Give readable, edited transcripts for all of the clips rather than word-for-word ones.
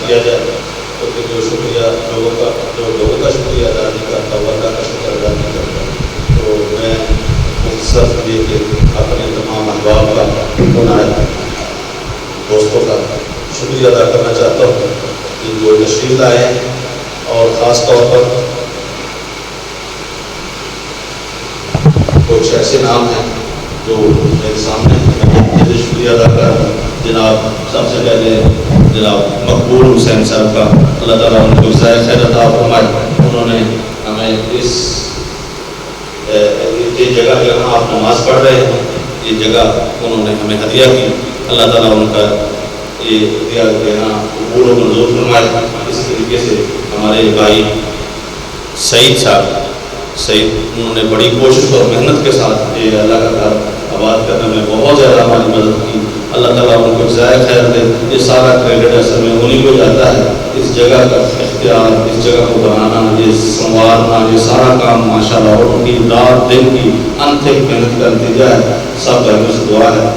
کیا جائے، کیونکہ جو لوگوں کا شکریہ ادا نہیں کرتا وہ اللہ کا شکر ادا نہیں کرتا. تو میں مختصر یہ کہ اپنے تمام احباب کا دوستوں کا شکریہ ادا کرنا چاہتا ہوں کہ جو تشریف لائے ہیں، اور خاص طور پر کچھ ایسے نام ہیں جو میرے سامنے ہیں. شکریہ ادا کر جناب سب سے پہلے جناب مقبول حسین صاحب کا، اللہ تعالیٰ ان کو جزائے خیر عطا فرمائے. انہوں نے ہمیں یہ جگہ جہاں آپ نماز پڑھ رہے ہیں یہ جگہ انہوں نے ہمیں ہدیہ کی. اللہ تعالیٰ ان کا یہ ہدیہ دینا قبول و منظور فرمائے. اس طریقے سے ہمارے بھائی سعید انہوں نے بڑی کوشش اور محنت کے ساتھ یہ اللہ کا گھر آباد کرنے میں بہت زیادہ ہماری مدد کی. اللہ تعالیٰ ان کو جزائے خیر دے. یہ سارا کریڈٹ اصل میں انہیں کو جاتا ہے. اس جگہ کا اختیار، اس جگہ کو بنانا، یہ سنوارنا، یہ سارا کام ماشاءاللہ اور ان کی رات دن کی انتھک محنت کا نتیجہ ہے. سب بھائیوں سے دعا ہے،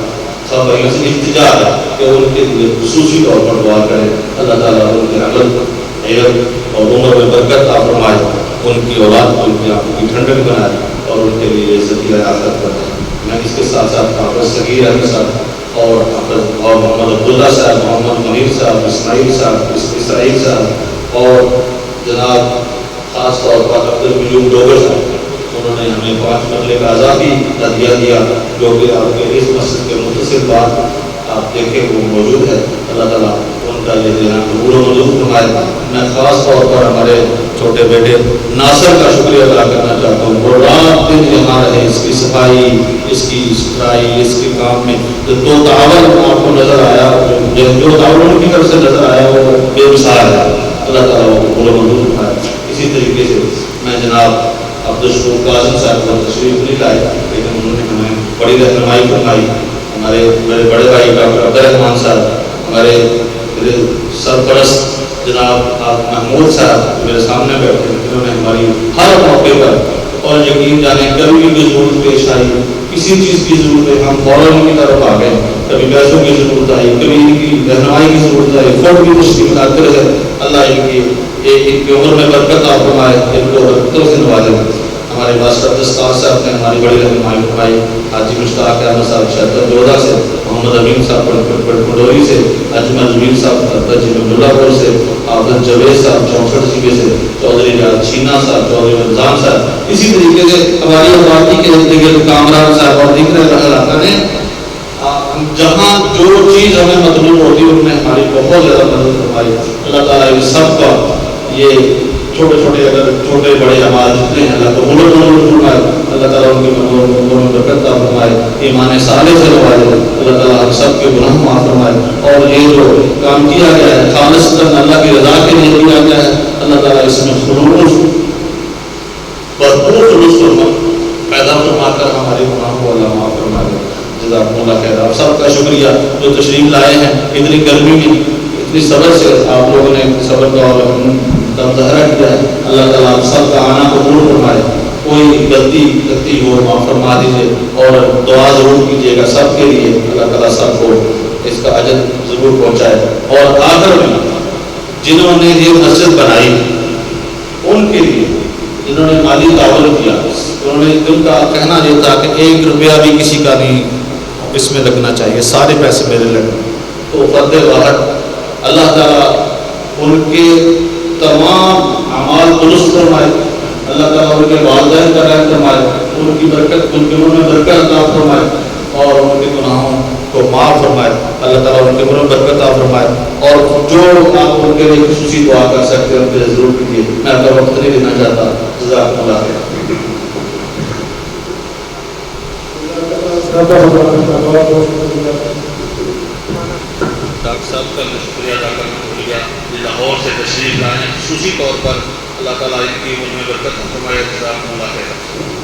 سب بھائیوں سے التجا ہے کہ ان کے لیے خصوصی طور پر دعا کریں. اللہ تعالیٰ ان کے عمل علم اور عمر میں برکت عطا فرمائے، ان کی اولاد کو ان کی آنکھوں کی ٹھنڈک بنائے اور ان کے لیے ذریعہ آخرت بنائے. میں اس کے ساتھ ساتھ حافظ صغیر احمد صاحب اور محمد عبداللہ صاحب، محمد منیر صاحب، اسماعیل صاحب، اسرائیل صاحب اور جناب خاص طور پر عبدالمجید ڈوگر صاحب، انہوں نے ہمیں 5 مرلے کا اضافی ہدیہ دیا جو کہ آپ کے اس مسجد کے متصل بات آپ دیکھیں وہ موجود ہے. اللہ تعالیٰ ان کا یہ دینا قبول و منظور فرمائے. میں خاص طور پر ہمارے چھوٹے بیٹے ناصر کا شکریہ ادا کرنا چاہتا ہوں. وہ رات دن یہاں رہے، اس کی صفائی، اس کی ستھرائی، اس کے کام میں جو تعاون آپ کو نظر آیا، جو تعاون ان کی طرف سے نظر آیا وہ بے مثال ہے. اللہ تعالیٰ وہ قبول و منظور فرمائے. اسی طریقے سے میں جناب عبدالشکور قاسم صاحب کو تشریف نہیں لائے لیکن انہوں نے ہمیں بڑی رہنمائی فرمائی. ہمارے میرے بڑے بھائی ڈاکٹر عبدالرحمان صاحب، ہمارے سرپرست جناب محمود صاحب میرے سامنے بیٹھے، انہوں نے ہماری ہر موقع پر اور یقین جانے کبھی بھی ضرورت پیش آئی، کسی چیز کی ضرورت ہے ہم فوراً ان کی طرف آ گئے. کبھی پیسوں کی ضرورت آئی، کبھی ان کی رہنمائی کی ضرورت آئی، فوٹ کی مشکل آتے رہے. اللہ ان کی عمر میں برکت عطا فرمائے، ان کو برکتوں سے نوازے. ہمارے ماسٹر دستار صاحب نے ہماری بڑی رہنمائی فرمائی. حاجی مشتاق احمد صاحب شہر جودہ سے، محمد امین صاحب پنڈوری سے، اجمل جمیل صاحب اللہ پور سے، حافظ جاوید صاحب چونسٹھ ضلع سے، چودھری ریاض چھینا صاحب، چودھری رمضان صاحب. اسی طریقے سے ہماری آبادی کے ارد گرد کامران صاحب اور دیگر علاقہ نے جہاں جو چیز ہمیں مطلوب ہوتی ہے ان میں ہماری بہت زیادہ مدد فرمائی. اللہ تعالیٰ ان سب کا یہ چھوٹے بڑے اعمال جتنے ہیں اللہ کو قبول و منظور فرمائے. اللہ تعالیٰ ان کے عمر میں برکت عطا فرمائے، ایمان صالح سے نوازے. اللہ تعالیٰ ہم سب کے گناہ معاف فرمائے. اور یہ جو کام کیا گیا ہے خالصتاً اللہ کی رضا کے لیے کیا گیا ہے، اللہ تعالیٰ اس میں بھرپور خلوص پیدا فرما کر ہمارے گناہ کو اللہ معاف فرمائے. جزاکم اللہ خیر. آپ سب کا شکریہ جو تشریف لائے ہیں. اتنی گرمی میں اتنی صبر سے آپ لوگوں نے صبر کا مظاہرہ کیا ہے. اللہ تعالیٰ آپ سب کا آنا قبول فرمائے. کوئی غلطی ہو معاف فرما دیجیے اور دعا ضرور کیجیے گا سب کے لیے. اللہ تعالیٰ سب کو اس کا اجر ضرور پہنچائے. اور آخر میں جنہوں نے یہ مسجد بنائی ان کے لیے جنہوں نے مالی تعاون کیا، انہوں نے ان کا کہنا یہ تھا کہ 1 روپیہ بھی کسی کا نہیں اس میں لگنا چاہیے، سارے پیسے میرے لگیں. تو فرد واحد اللہ تعالیٰ ان کے تمام اعمال درست فرمائے. اللہ تعالیٰ ان کے والدین کا رحم فرمائے، ان کی برکت، ان کے عمر میں برکت عطا فرمائے اور ان کے گناہوں کو معاف فرمائے. اللہ تعالیٰ ان کے عمر میں برکت عطا فرمائے. اور جو آپ ان کے لیے خصوصی دعا کر سکتے ہیں ان کے ضرور کیجیے. میں اپنا وقت نہیں دینا چاہتا. جزاکم اللہ خیر. ڈاکٹر صاحب کا میں شکریہ ادا کرنا بھول گیا، لاہور سے تشریف لائے خصوصی طور پر. اللہ تعالیٰ ان کی عمر میں برکت فرمائے. جزاکم اللہ خیر.